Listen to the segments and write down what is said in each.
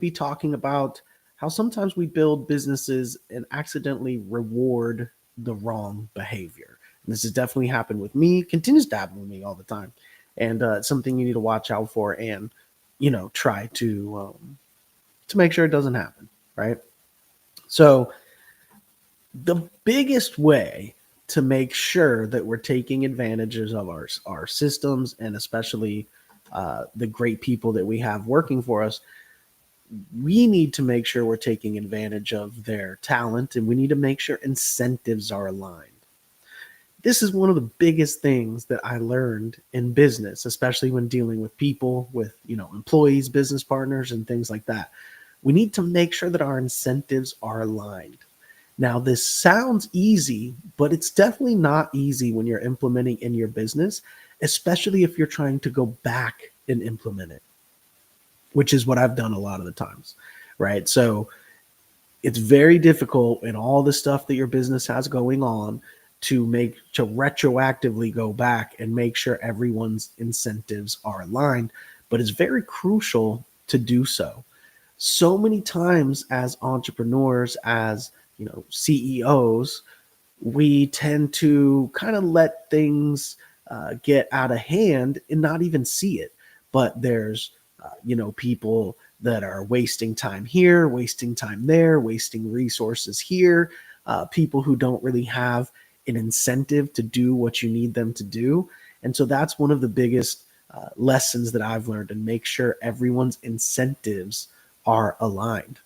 be talking about how sometimes we build businesses and accidentally reward the wrong behavior. And this has definitely happened with me, continues to happen with me all the time. And it's something you need to watch out for and, try to make sure it doesn't happen, right? So the biggest way to make sure that we're taking advantages of our systems and especially the great people that we have working for us, we need to make sure we're taking advantage of their talent and we need to make sure incentives are aligned. This is one of the biggest things that I learned in business, especially when dealing with people, with, employees, business partners, and things like that. We need to make sure that our incentives are aligned. Now, this sounds easy, but it's definitely not easy when you're implementing in your business, especially if you're trying to go back and implement it, which is what I've done a lot of the times, right? So it's very difficult in all the stuff that your business has going on to retroactively go back and make sure everyone's incentives are aligned, but it's very crucial to do so. So many times as entrepreneurs, as CEOs, we tend to kind of let things get out of hand and not even see it. But there's people that are wasting time here, wasting time there, wasting resources here, people who don't really have an incentive to do what you need them to do. And so that's one of the biggest lessons that I've learned, and make sure everyone's incentives are aligned.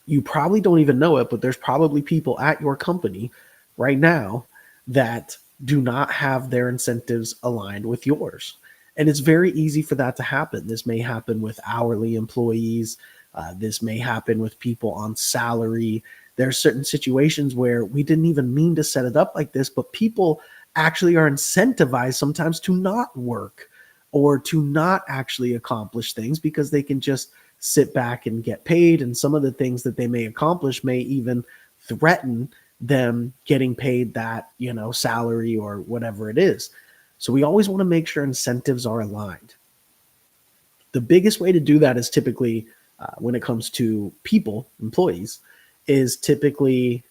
You probably don't even know it, but there's probably people at your company right now that do not have their incentives aligned with yours. And it's very easy for that to happen. This may happen with hourly employees. This may happen with people on salary. There are certain situations where we didn't even mean to set it up like this, but people actually are incentivized sometimes to not work or to not actually accomplish things because they can just sit back and get paid. And some of the things that they may accomplish may even threaten them getting paid that, salary or whatever it is. So we always want to make sure incentives are aligned. The biggest way to do that is typically when it comes to people, employees, is typically,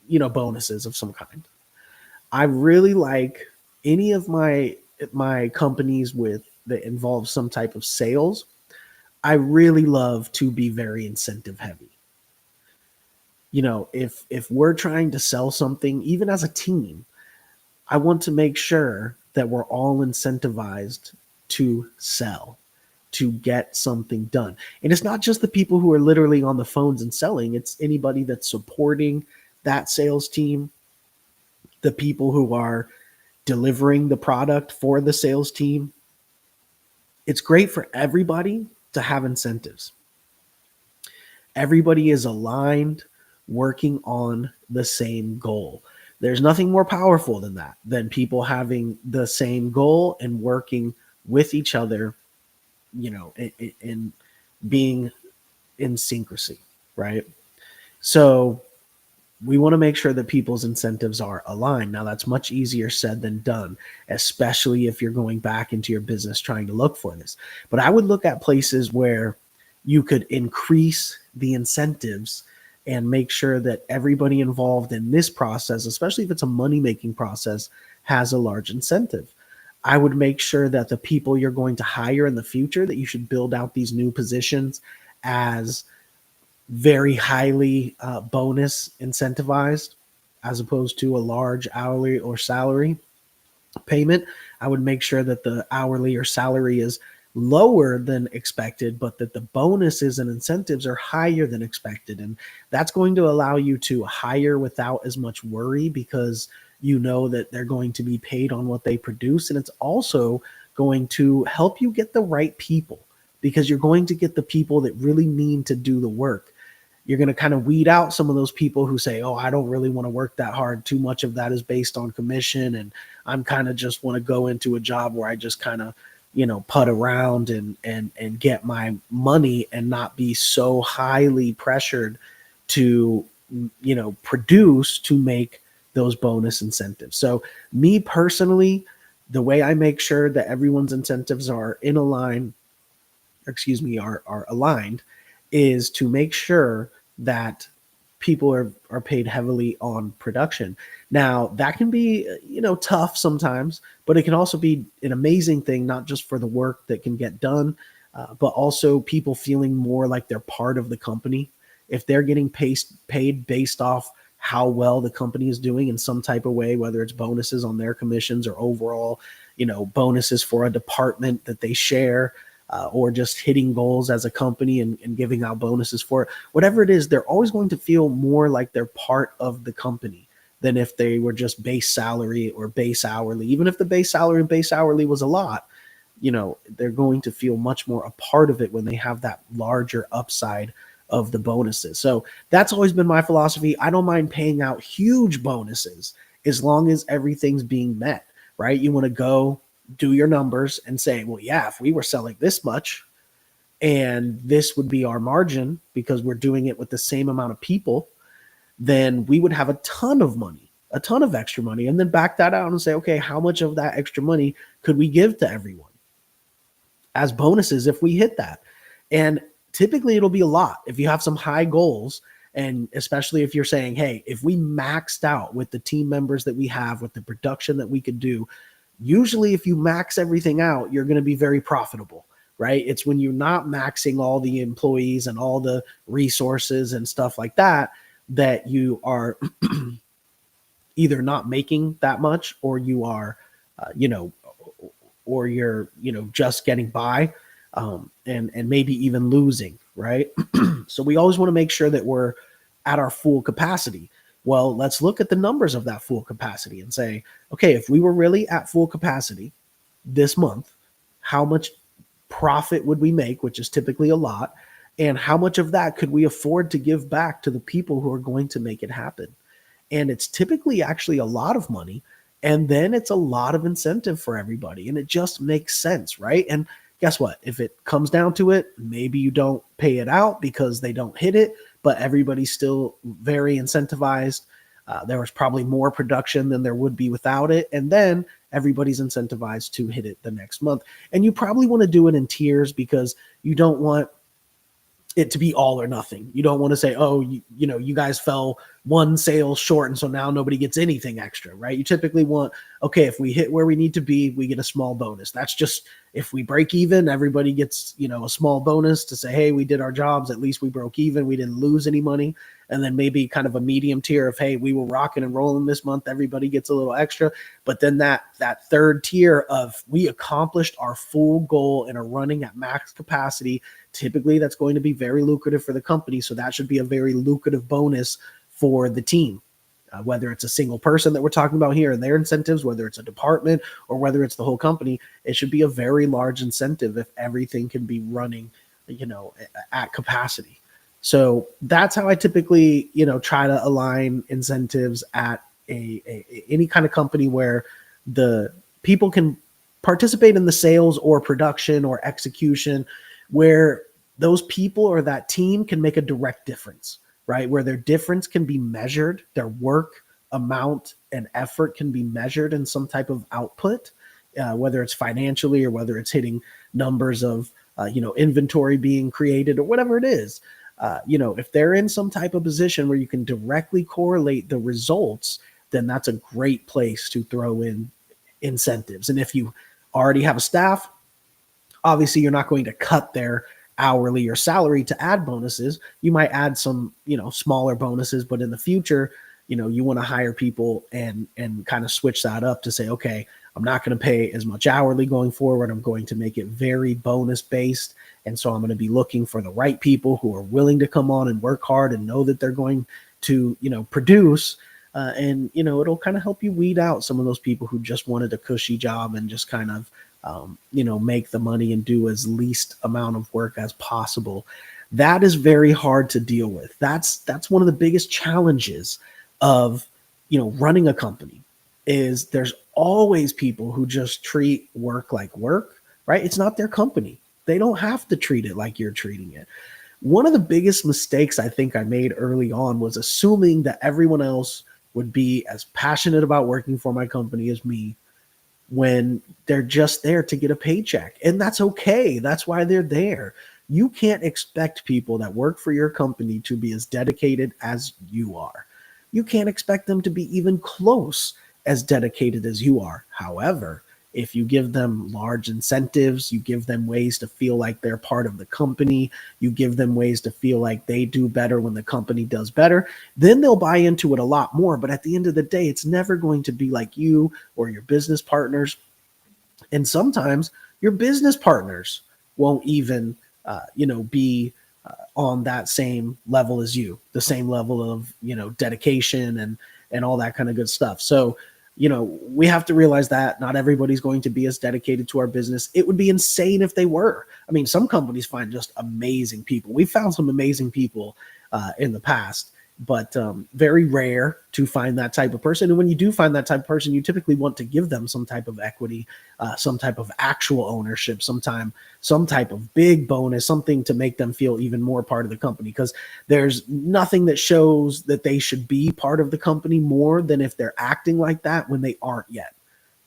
bonuses of some kind. I really like any of my companies with that involve some type of sales. I really love to be very incentive heavy. If we're trying to sell something, even as a team, I want to make sure that we're all incentivized to sell, to get something done. And it's not just the people who are literally on the phones and selling, it's anybody that's supporting that sales team, the people who are delivering the product for the sales team. It's great for everybody to have incentives. Everybody is aligned, working on the same goal. There's nothing more powerful than that, than people having the same goal and working with each other, in being in syncrasy, right? So we want to make sure that people's incentives are aligned. Now, that's much easier said than done, especially if you're going back into your business trying to look for this. But I would look at places where you could increase the incentives and make sure that everybody involved in this process, especially if it's a money-making process, has a large incentive. I would make sure that the people you're going to hire in the future, that you should build out these new positions as very highly bonus incentivized, as opposed to a large hourly or salary payment. I would make sure that the hourly or salary is lower than expected, but that the bonuses and incentives are higher than expected. And that's going to allow you to hire without as much worry, because you know that they're going to be paid on what they produce. And it's also going to help you get the right people, because you're going to get the people that really mean to do the work. You're going to kind of weed out some of those people who say, oh, I don't really want to work that hard. Too much of that is based on commission. And I'm kind of just want to go into a job where I just kind of, put around and get my money and not be so highly pressured to, produce to make those bonus incentives. So me personally, the way I make sure that everyone's incentives are in a line, are aligned, is to make sure that people are paid heavily on production. Now that can be tough sometimes, but it can also be an amazing thing, not just for the work that can get done, but also people feeling more like they're part of the company. If they're getting paid based off how well the company is doing in some type of way, whether it's bonuses on their commissions or overall, bonuses for a department that they share, or just hitting goals as a company and giving out bonuses for it, whatever it is, they're always going to feel more like they're part of the company than if they were just base salary or base hourly. Even if the base salary and base hourly was a lot, they're going to feel much more a part of it when they have that larger upside of the bonuses. So that's always been my philosophy. I don't mind paying out huge bonuses as long as everything's being met, right? You want to go do your numbers and say, well, yeah, if we were selling this much and this would be our margin because we're doing it with the same amount of people, then we would have a ton of money, a ton of extra money, and then back that out and say, okay, how much of that extra money could we give to everyone as bonuses if we hit that? And typically it'll be a lot if you have some high goals. And especially if you're saying, hey, if we maxed out with the team members that we have, with the production that we could do, usually if you max everything out, you're going to be very profitable, right? It's when you're not maxing all the employees and all the resources and stuff like that, that you are either not making that much, or you are, or you're, just getting by, and maybe even losing, right? So we always want to make sure that we're at our full capacity. Well, let's look at the numbers of that full capacity and say, okay, if we were really at full capacity this month, how much profit would we make, which is typically a lot, and how much of that could we afford to give back to the people who are going to make it happen? And it's typically actually a lot of money, and then it's a lot of incentive for everybody, and it just makes sense, right? And guess what? If it comes down to it, maybe you don't pay it out because they don't hit it, but everybody's still very incentivized. There was probably more production than there would be without it. And then everybody's incentivized to hit it the next month. And you probably want to do it in tiers because you don't want it to be all or nothing. You don't want to say, oh, you guys fell one sale short, and so now nobody gets anything extra, right? You typically want, okay, if we hit where we need to be, we get a small bonus. That's just, if we break even, everybody gets, a small bonus to say, hey, we did our jobs. At least we broke even. We didn't lose any money. And then maybe kind of a medium tier of, hey, we were rocking and rolling this month. Everybody gets a little extra. But then that third tier of, we accomplished our full goal and are running at max capacity. Typically, that's going to be very lucrative for the company. So that should be a very lucrative bonus for the team, whether it's a single person that we're talking about here and their incentives, whether it's a department or whether it's the whole company. It should be a very large incentive if everything can be running, at capacity. So that's how I typically, try to align incentives at any kind of company where the people can participate in the sales or production or execution, where those people or that team can make a direct difference, right? Where their difference can be measured, their work amount and effort can be measured in some type of output, whether it's financially or whether it's hitting numbers of, inventory being created or whatever it is. If they're in some type of position where you can directly correlate the results, then that's a great place to throw in incentives. And if you already have a staff, obviously you're not going to cut their hourly or salary to add bonuses. You might add some, smaller bonuses, but in the future, you want to hire people and kind of switch that up to say, okay, I'm not going to pay as much hourly going forward. I'm going to make it very bonus based. And so I'm going to be looking for the right people who are willing to come on and work hard and know that they're going to, produce. And it'll kind of help you weed out some of those people who just wanted a cushy job and just kind of, make the money and do as least amount of work as possible. That is very hard to deal with. That's one of the biggest challenges of, running a company, is there's always people who just treat work like work, right? It's not their company. They don't have to treat it like you're treating it. One of the biggest mistakes I think I made early on was assuming that everyone else would be as passionate about working for my company as me, when they're just there to get a paycheck. And that's okay. That's why they're there. You can't expect people that work for your company to be as dedicated as you are. You can't expect them to be even close as dedicated as you are. However, if you give them large incentives, you give them ways to feel like they're part of the company, you give them ways to feel like they do better when the company does better, then they'll buy into it a lot more. But at the end of the day, it's never going to be like you or your business partners. And sometimes your business partners won't even, be on that same level as you, the same level of, dedication and all that kind of good stuff. So, we have to realize that not everybody's going to be as dedicated to our business. It would be insane if they were. I mean, some companies find just amazing people. We found some amazing people in the past, but very rare to find that type of person. And when you do find that type of person, you typically want to give them some type of equity, some type of actual ownership, some type of big bonus, something to make them feel even more part of the company. Because there's nothing that shows that they should be part of the company more than if they're acting like that when they aren't yet.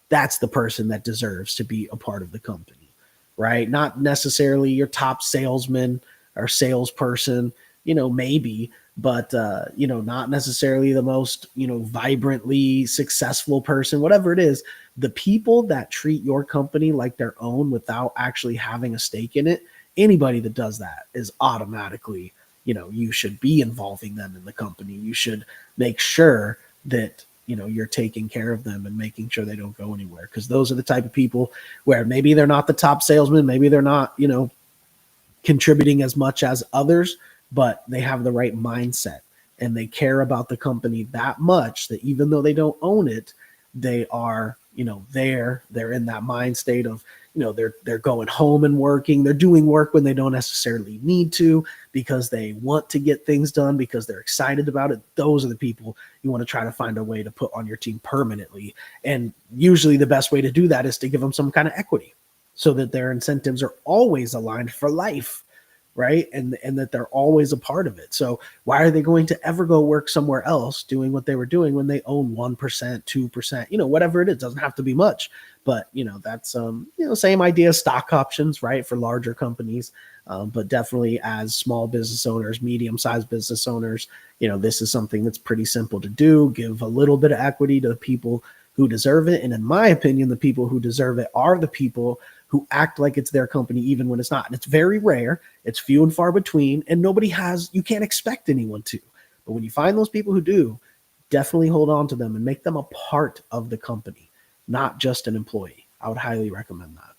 That's the person that deserves to be a part of the company, right? Not necessarily your top salesman or salesperson, maybe, but not necessarily the most vibrantly successful person. Whatever it is, the people that treat your company like their own without actually having a stake in it, anybody that does that is automatically, you should be involving them in the company. You should make sure that you're taking care of them and making sure they don't go anywhere, because those are the type of people where maybe they're not the top salesman, maybe they're not contributing as much as others, but they have the right mindset and they care about the company that much that even though they don't own it, they are, they're in that mind state of, they're going home and working. They're doing work when they don't necessarily need to, because they want to get things done, because they're excited about it. Those are the people you want to try to find a way to put on your team permanently. And usually the best way to do that is to give them some kind of equity so that their incentives are always aligned for life, right? And that they're always a part of it. So why are they going to ever go work somewhere else doing what they were doing when they own 1%, 2%, whatever it is? Doesn't have to be much, but that's same idea, stock options, right? For larger companies, but definitely as small business owners, medium-sized business owners, this is something that's pretty simple to do. Give a little bit of equity to the people who deserve it. And in my opinion, the people who deserve it are the people who act like it's their company even when it's not. And it's very rare, it's few and far between, and you can't expect anyone to. But when you find those people who do, definitely hold on to them and make them a part of the company, not just an employee. I would highly recommend that.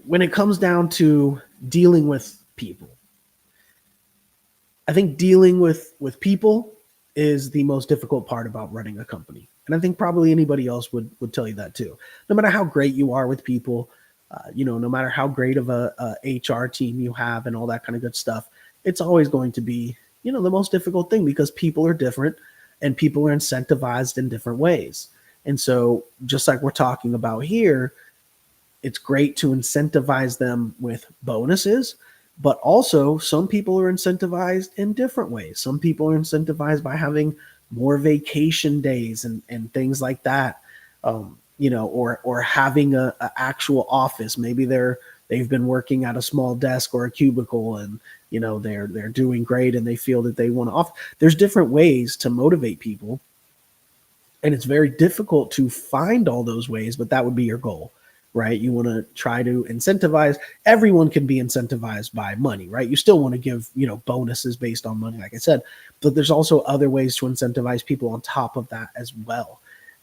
When it comes down to dealing with people, I think dealing with people is the most difficult part about running a company. And I think probably anybody else would tell you that too. No matter how great you are with people, no matter how great of a HR team you have and all that kind of good stuff, it's always going to be, the most difficult thing, because people are different and people are incentivized in different ways. And so just like we're talking about here, it's great to incentivize them with bonuses, but also some people are incentivized in different ways. Some people are incentivized by having more vacation days and things like that, or having a actual office. Maybe they've been working at a small desk or a cubicle, and they're doing great and they feel that they want to off. There's different ways to motivate people, and it's very difficult to find all those ways, but that would be your goal, right? You want to try to incentivize. Everyone can be incentivized by money, right? You still want to give, bonuses based on money, like I said, but there's also other ways to incentivize people on top of that as well.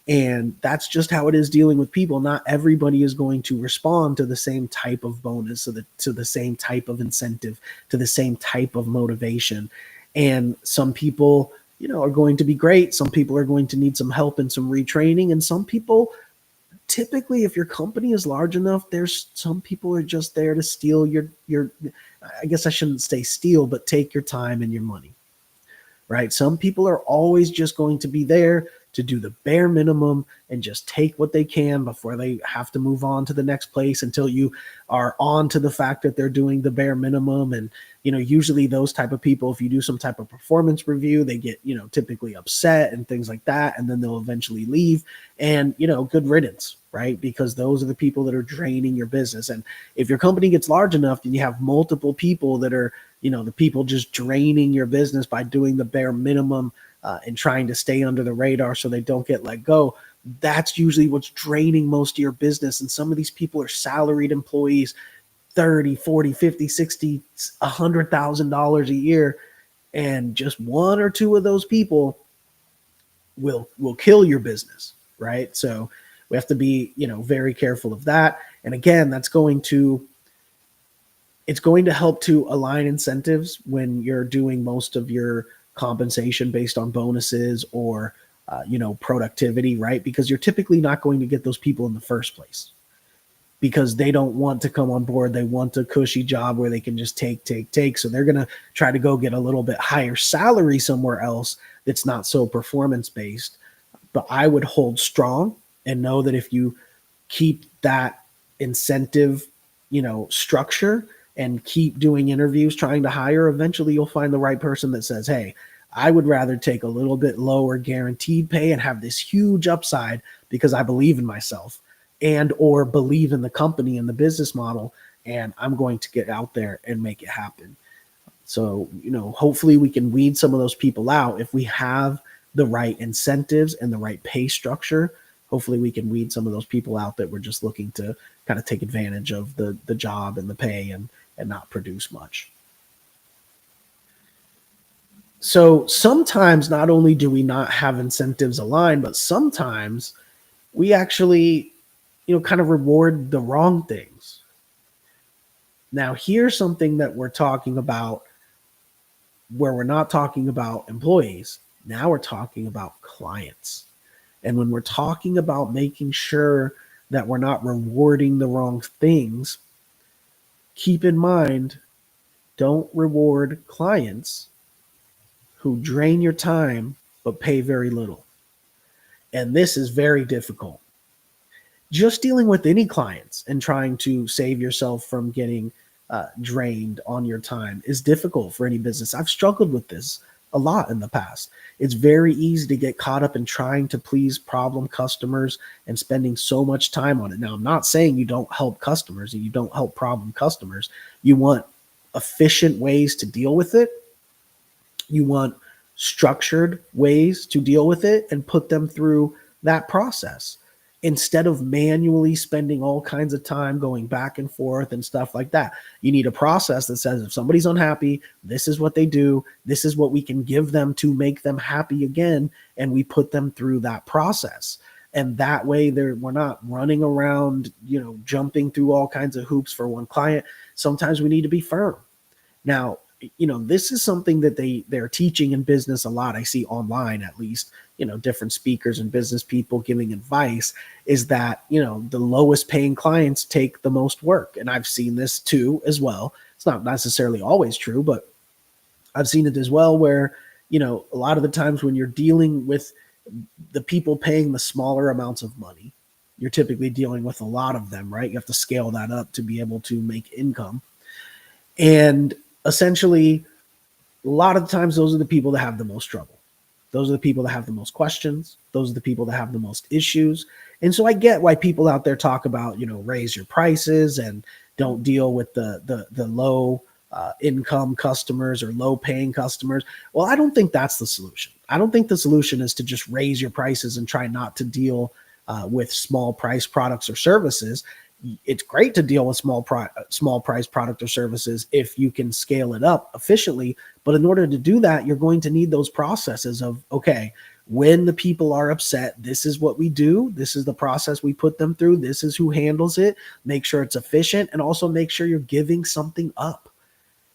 And that's just how it is dealing with people. Not everybody is going to respond to the same type of bonus, to the same type of incentive, to the same type of motivation. And some people, are going to be great. Some people are going to need some help and some retraining. And some people, typically, if your company is large enough, there's some people are just there to steal your, I guess I shouldn't say steal, but take your time and your money, right? Some people are always just going to be there to do the bare minimum and just take what they can before they have to move on to the next place until you are on to the fact that they're doing the bare minimum. And, usually those type of people, if you do some type of performance review, they get, typically upset and things like that. And then they'll eventually leave and, good riddance, right? Because those are the people that are draining your business. And if your company gets large enough and you have multiple people that are, the people just draining your business by doing the bare minimum and trying to stay under the radar so they don't get let go, that's usually what's draining most of your business. And some of these people are salaried employees, 30, 40, 50, 60, $100,000 a year. And just one or two of those people will kill your business, right? So we have to be, very careful of that. And again, it's going to help to align incentives when you're doing most of your compensation based on bonuses or, productivity, right? Because you're typically not going to get those people in the first place because they don't want to come on board. They want a cushy job where they can just take. So they're going to try to go get a little bit higher salary somewhere else that's not so performance based. But I would hold strong and know that if you keep that incentive, structure and keep doing interviews, trying to hire, eventually you'll find the right person that says, hey, I would rather take a little bit lower guaranteed pay and have this huge upside because I believe in myself and or believe in the company and the business model, and I'm going to get out there and make it happen. So, hopefully we can weed some of those people out if we have the right incentives and the right pay structure. Hopefully we can weed some of those people out that were just looking to kind of take advantage of the job and the pay and not produce much. So sometimes not only do we not have incentives aligned, but sometimes we actually, kind of reward the wrong things. Now, here's something that we're talking about where we're not talking about employees. Now we're talking about clients. And when we're talking about making sure that we're not rewarding the wrong things, keep in mind, don't reward clients who drain your time but pay very little. And this is very difficult. Just dealing with any clients and trying to save yourself from getting drained on your time is difficult for any business. I've struggled with this a lot in the past. It's very easy to get caught up in trying to please problem customers and spending so much time on it. Now, I'm not saying you don't help customers and you don't help problem customers. You want efficient ways to deal with it. You want structured ways to deal with it and put them through that process instead of manually spending all kinds of time going back and forth and stuff like that. You need a process that says if somebody's unhappy, this is what they do. This is what we can give them to make them happy again. And we put them through that process. And that way we're not running around, jumping through all kinds of hoops for one client. Sometimes we need to be firm. Now, this is something that they're teaching in business a lot. I see online, at least, different speakers and business people giving advice is that, the lowest paying clients take the most work. And I've seen this too, as well. It's not necessarily always true, but I've seen it as well where, a lot of the times when you're dealing with the people paying the smaller amounts of money, you're typically dealing with a lot of them, right? You have to scale that up to be able to make income. And essentially, a lot of the times, those are the people that have the most trouble. Those are the people that have the most questions. Those are the people that have the most issues. And so I get why people out there talk about, raise your prices and don't deal with the low income customers or low paying customers. Well, I don't think that's the solution. I don't think the solution is to just raise your prices and try not to deal with small price products or services. It's great to deal with small price product or services if you can scale it up efficiently. But in order to do that, you're going to need those processes of, okay, when the people are upset, this is what we do. This is the process we put them through. This is who handles it. Make sure it's efficient and also make sure you're giving something up.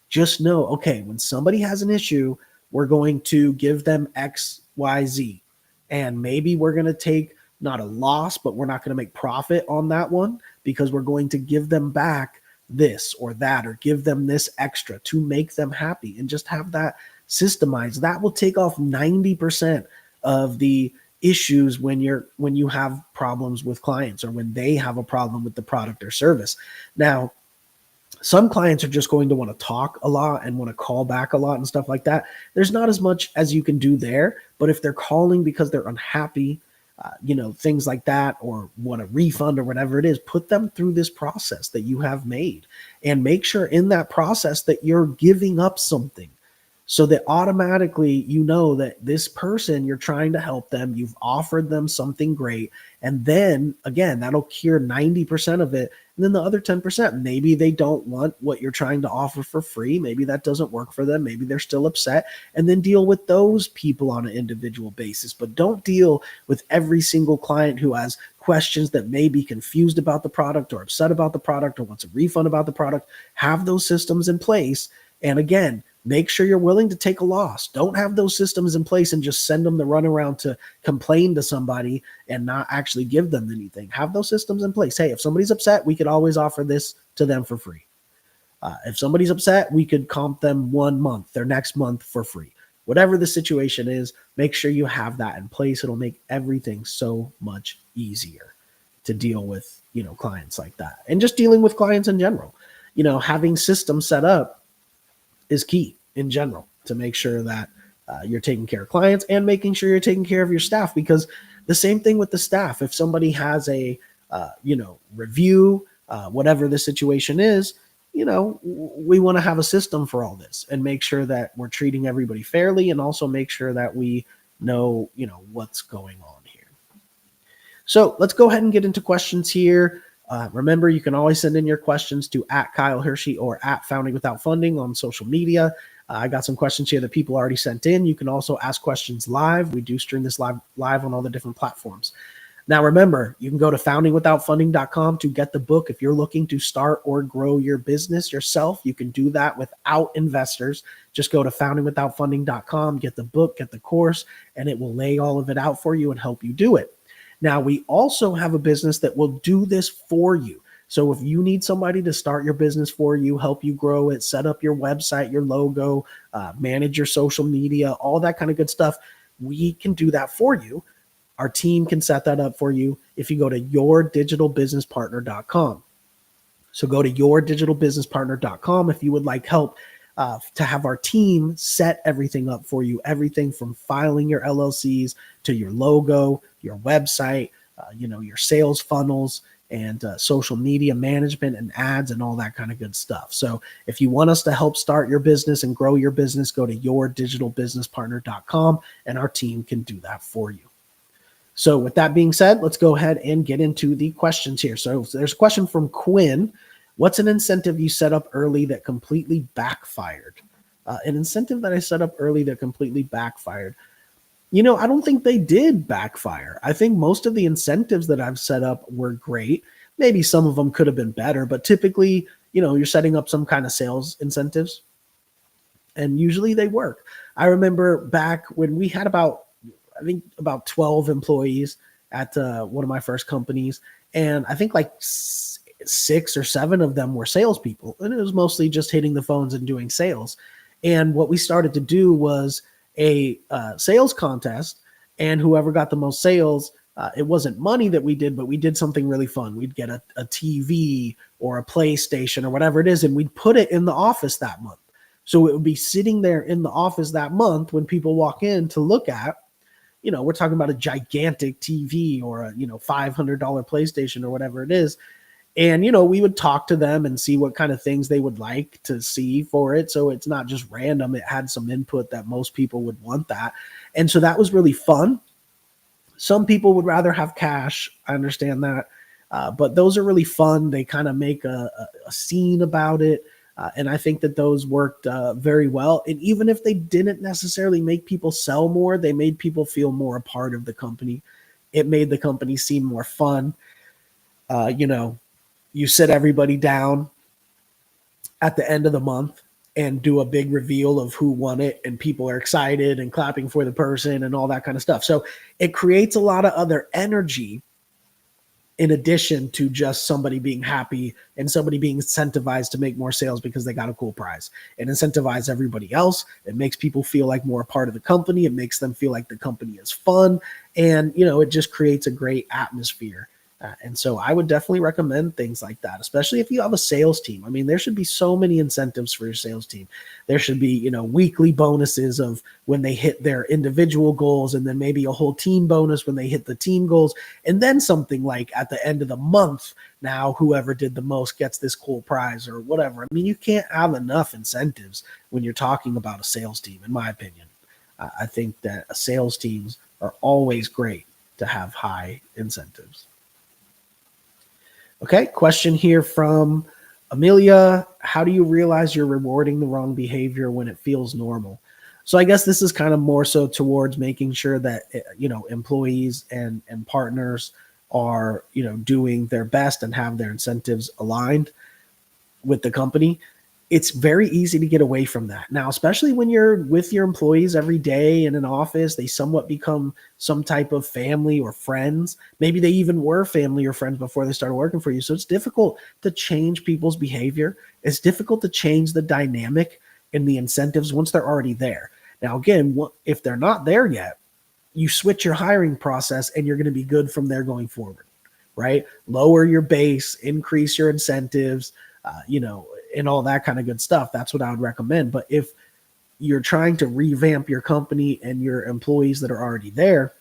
Just know, okay, when somebody has an issue, we're going to give them X, Y, Z. And maybe we're going to take not a loss, but we're not going to make profit on that one because we're going to give them back this or that or give them this extra to make them happy and just have that systemized. That will take off 90% of the issues when you have problems with clients or when they have a problem with the product or service. Now, some clients are just going to want to talk a lot and want to call back a lot and stuff like that. There's not as much as you can do there, but if they're calling because they're unhappy, things like that, or want a refund or whatever it is, put them through this process that you have made and make sure in that process that you're giving up something, so that automatically you know that this person, you're trying to help them, you've offered them something great. And then again, that'll cure 90% of it. And then the other 10%, maybe they don't want what you're trying to offer for free. Maybe that doesn't work for them. Maybe they're still upset. And then deal with those people on an individual basis. But don't deal with every single client who has questions that may be confused about the product or upset about the product or wants a refund about the product. Have those systems in place. And again, make sure you're willing to take a loss. Don't have those systems in place and just send them the runaround to complain to somebody and not actually give them anything. Have those systems in place. Hey, if somebody's upset, we could always offer this to them for free. If somebody's upset, we could comp them 1 month, their next month for free. Whatever the situation is, make sure you have that in place. It'll make everything so much easier to deal with, clients like that. And just dealing with clients in general. Having systems set up is key in general to make sure that you're taking care of clients and making sure you're taking care of your staff, because the same thing with the staff. If somebody has a, review, whatever the situation is, we want to have a system for all this and make sure that we're treating everybody fairly, and also make sure that we know, what's going on here. So let's go ahead and get into questions here. Remember, you can always send in your questions to @KyleHiersche or @FoundingWithoutFunding on social media. I got some questions here that people already sent in. You can also ask questions live. We do stream this live on all the different platforms. Now, remember, you can go to foundingwithoutfunding.com to get the book. If you're looking to start or grow your business yourself, you can do that without investors. Just go to foundingwithoutfunding.com, get the book, get the course, and it will lay all of it out for you and help you do it. Now, we also have a business that will do this for you. So if you need somebody to start your business for you, help you grow it, set up your website, your logo, manage your social media, all that kind of good stuff, we can do that for you. Our team can set that up for you if you go to yourdigitalbusinesspartner.com. So go to yourdigitalbusinesspartner.com if you would like help to have our team set everything up for you, everything from filing your LLCs to your logo, your website, your sales funnels, and social media management and ads and all that kind of good stuff. So if you want us to help start your business and grow your business, go to yourdigitalbusinesspartner.com and our team can do that for you. So with that being said, let's go ahead and get into the questions here. So there's a question from Quinn. What's an incentive you set up early that completely backfired? An incentive that I set up early that completely backfired. I don't think they did backfire. I think most of the incentives that I've set up were great. Maybe some of them could have been better, but typically, you're setting up some kind of sales incentives and usually they work. I remember back when we had about 12 employees at one of my first companies. And I think like 6 or 7 of them were salespeople. And it was mostly just hitting the phones and doing sales. And what we started to do was a sales contest, and whoever got the most sales, it wasn't money that we did, but we did something really fun. We'd get a TV or a PlayStation or whatever it is, and we'd put it in the office that month. So it would be sitting there in the office that month when people walk in to look at. We're talking about a gigantic TV or a, $500 PlayStation or whatever it is. And, we would talk to them and see what kind of things they would like to see for it. So it's not just random. It had some input that most people would want that. And so that was really fun. Some people would rather have cash. I understand that. But those are really fun. They kind of make a scene about it. And I think that those worked very well. And even if they didn't necessarily make people sell more, they made people feel more a part of the company. It made the company seem more fun. You sit everybody down at the end of the month and do a big reveal of who won it, and people are excited and clapping for the person and all that kind of stuff. So it creates a lot of other energy in addition to just somebody being happy and somebody being incentivized to make more sales because they got a cool prize. It incentivizes everybody else. It makes people feel like more a part of the company. It makes them feel like the company is fun. And, it just creates a great atmosphere. And so I would definitely recommend things like that, especially if you have a sales team. I mean, there should be so many incentives for your sales team. There should be, weekly bonuses of when they hit their individual goals, and then maybe a whole team bonus when they hit the team goals. And then something like at the end of the month, now whoever did the most gets this cool prize or whatever. I mean, you can't have enough incentives when you're talking about a sales team, in my opinion. I think that sales teams are always great to have high incentives. Okay, question here from Amelia. How do you realize you're rewarding the wrong behavior when it feels normal? So I guess this is kind of more so towards making sure that, employees and partners are, doing their best and have their incentives aligned with the company. It's very easy to get away from that. Now, especially when you're with your employees every day in an office, they somewhat become some type of family or friends. Maybe they even were family or friends before they started working for you. So it's difficult to change people's behavior. It's difficult to change the dynamic and the incentives once they're already there. Now, again, if they're not there yet, you switch your hiring process and you're going to be good from there going forward, right? Lower your base, increase your incentives, and all that kind of good stuff. That's what I would recommend. But if you're trying to revamp your company and your employees that are already there,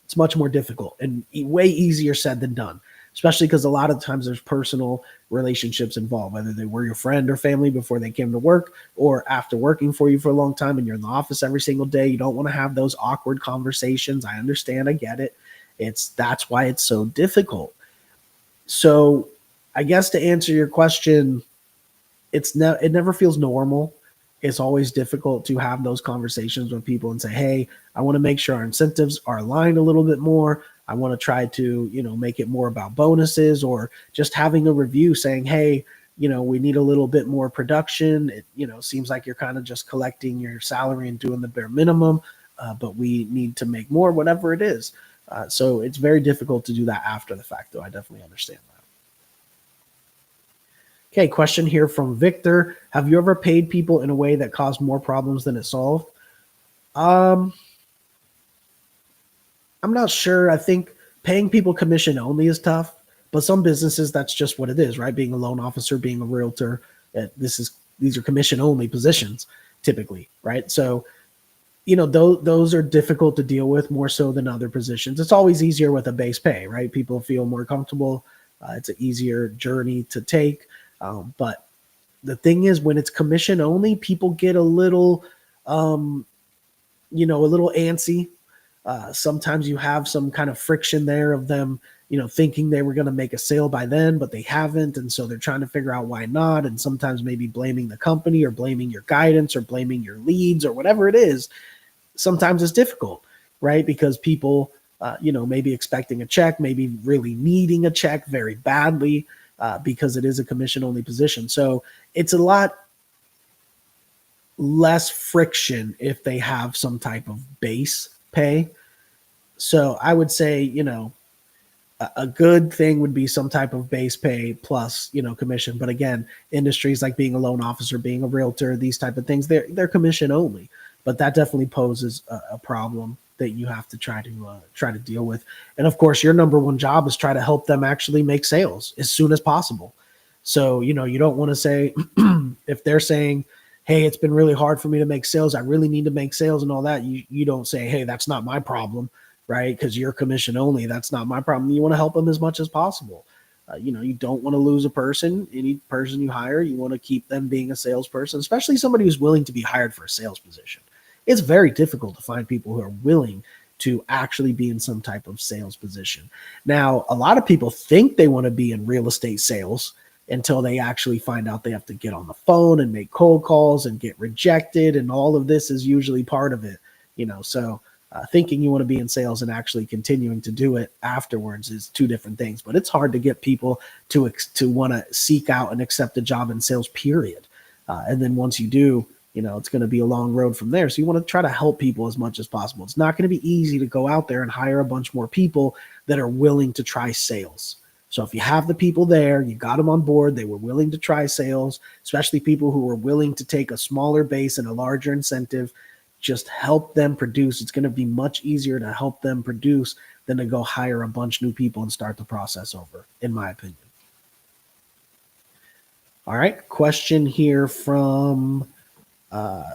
it's much more difficult and way easier said than done, especially because a lot of times there's personal relationships involved, whether they were your friend or family before they came to work or after working for you for a long time and you're in the office every single day. You don't want to have those awkward conversations. I understand. I get it. That's why it's so difficult. So I guess to answer your question, it never feels normal. It's always difficult to have those conversations with people and say, hey, I want to make sure our incentives are aligned a little bit more. I want to try to, make it more about bonuses, or just having a review saying, hey, we need a little bit more production. It, seems like you're kind of just collecting your salary and doing the bare minimum, but we need to make more, whatever it is. So it's very difficult to do that after the fact, though. I definitely understand that. Okay, question here from Victor. Have you ever paid people in a way that caused more problems than it solved? I'm not sure. I think paying people commission only is tough, but some businesses, that's just what it is, right? Being a loan officer, being a realtor, these are commission only positions typically, right? So, those are difficult to deal with more so than other positions. It's always easier with a base pay, right? People feel more comfortable. It's an easier journey to take. But the thing is, when it's commission only, people get a little, a little antsy. Sometimes you have some kind of friction there of them, thinking they were going to make a sale by then, but they haven't. And so they're trying to figure out why not. And sometimes maybe blaming the company or blaming your guidance or blaming your leads or whatever it is. Sometimes it's difficult, right? Because people, maybe expecting a check, maybe really needing a check very badly. Because it is a commission-only position. So it's a lot less friction if they have some type of base pay. So I would say, a good thing would be some type of base pay plus, commission. But again, industries like being a loan officer, being a realtor, these type of things, they're commission only. But that definitely poses a problem that you have to try to deal with. And of course, your number one job is try to help them actually make sales as soon as possible. So, you don't want to say, if they're saying, hey, it's been really hard for me to make sales, I really need to make sales and all that. You don't say, hey, that's not my problem, right? Because you're commission only. That's not my problem. You want to help them as much as possible. You don't want to lose a person. Any person you hire, you want to keep them being a salesperson, especially somebody who's willing to be hired for a sales position. It's very difficult to find people who are willing to actually be in some type of sales position. Now, a lot of people think they want to be in real estate sales until they actually find out they have to get on the phone and make cold calls and get rejected. And all of this is usually part of it, so thinking you want to be in sales and actually continuing to do it afterwards is two different things. But it's hard to get people to want to seek out and accept a job in sales, period. And then once you do, it's going to be a long road from there. So you want to try to help people as much as possible. It's not going to be easy to go out there and hire a bunch more people that are willing to try sales. So if you have the people there, you got them on board, they were willing to try sales, especially people who were willing to take a smaller base and a larger incentive, just help them produce. It's going to be much easier to help them produce than to go hire a bunch of new people and start the process over, in my opinion. All right, question here from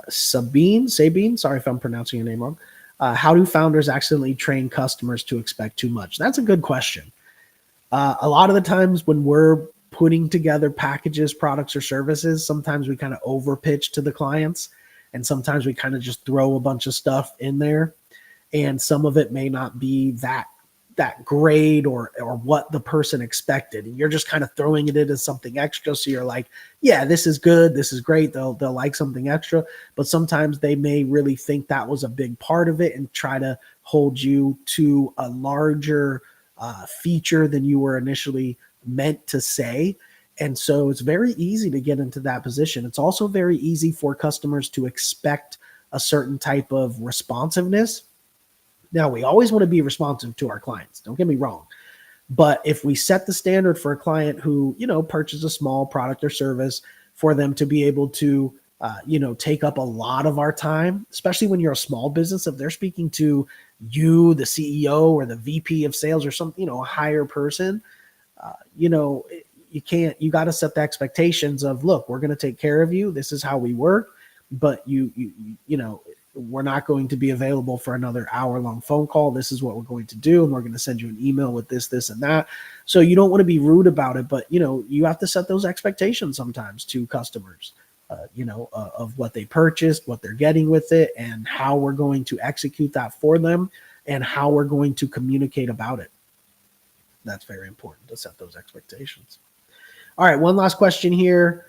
Sabine, sorry if I'm pronouncing your name wrong. How do founders accidentally train customers to expect too much? That's a good question. A lot of the times when we're putting together packages, products, or services, sometimes we kind of over pitch to the clients, and sometimes we kind of just throw a bunch of stuff in there, and some of it may not be that great or what the person expected, and you're just kind of throwing it in as something extra. So you're like, yeah, this is good, this is great, they'll like something extra, but sometimes they may really think that was a big part of it and try to hold you to a larger feature than you were initially meant to say. And so it's very easy to get into that position. It's also very easy for customers to expect a certain type of responsiveness. Now, we always want to be responsive to our clients, don't get me wrong. But if we set the standard for a client who, purchases a small product or service, for them to be able to, take up a lot of our time, especially when you're a small business, if they're speaking to you, the CEO or the VP of sales or something, a higher person, you got to set the expectations of, look, we're going to take care of you. This is how we work, but we're not going to be available for another hour-long phone call. This is what we're going to do, and we're going to send you an email with this, and that. So you don't want to be rude about it, but you have to set those expectations sometimes to customers, of what they purchased, what they're getting with it, and how we're going to execute that for them, and how we're going to communicate about it. That's very important to set those expectations. All right, one last question here.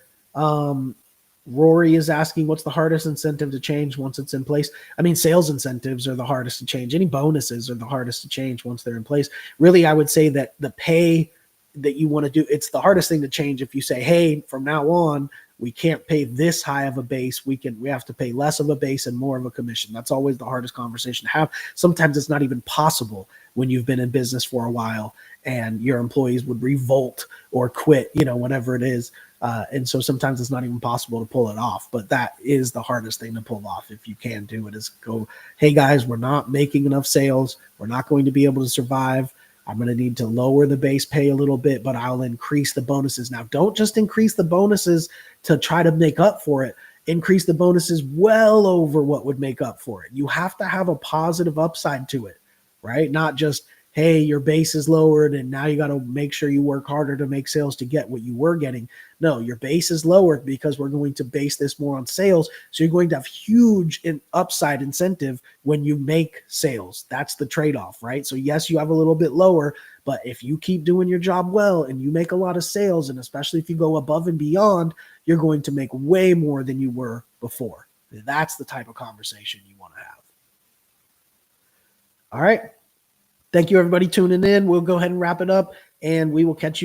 Rory is asking, what's the hardest incentive to change once it's in place? I mean, sales incentives are the hardest to change. Any bonuses are the hardest to change once they're in place. Really, I would say that the pay that you want to do, it's the hardest thing to change. If you say, hey, from now on, we can't pay this high of a base. We have to pay less of a base and more of a commission. That's always the hardest conversation to have. Sometimes it's not even possible when you've been in business for a while and your employees would revolt or quit, whatever it is. And so sometimes it's not even possible to pull it off, but that is the hardest thing to pull off. If you can do it, is go, hey guys, we're not making enough sales. We're not going to be able to survive. I'm going to need to lower the base pay a little bit, but I'll increase the bonuses. Now, don't just increase the bonuses to try to make up for it. Increase the bonuses well over what would make up for it. You have to have a positive upside to it, right? Not just, hey, your base is lowered and now you got to make sure you work harder to make sales to get what you were getting. No, your base is lowered because we're going to base this more on sales. So you're going to have huge upside incentive when you make sales. That's the trade-off, right? So yes, you have a little bit lower, but if you keep doing your job well and you make a lot of sales, and especially if you go above and beyond, you're going to make way more than you were before. That's the type of conversation you want to have. All right. Thank you, everybody, tuning in. We'll go ahead and wrap it up, and we will catch you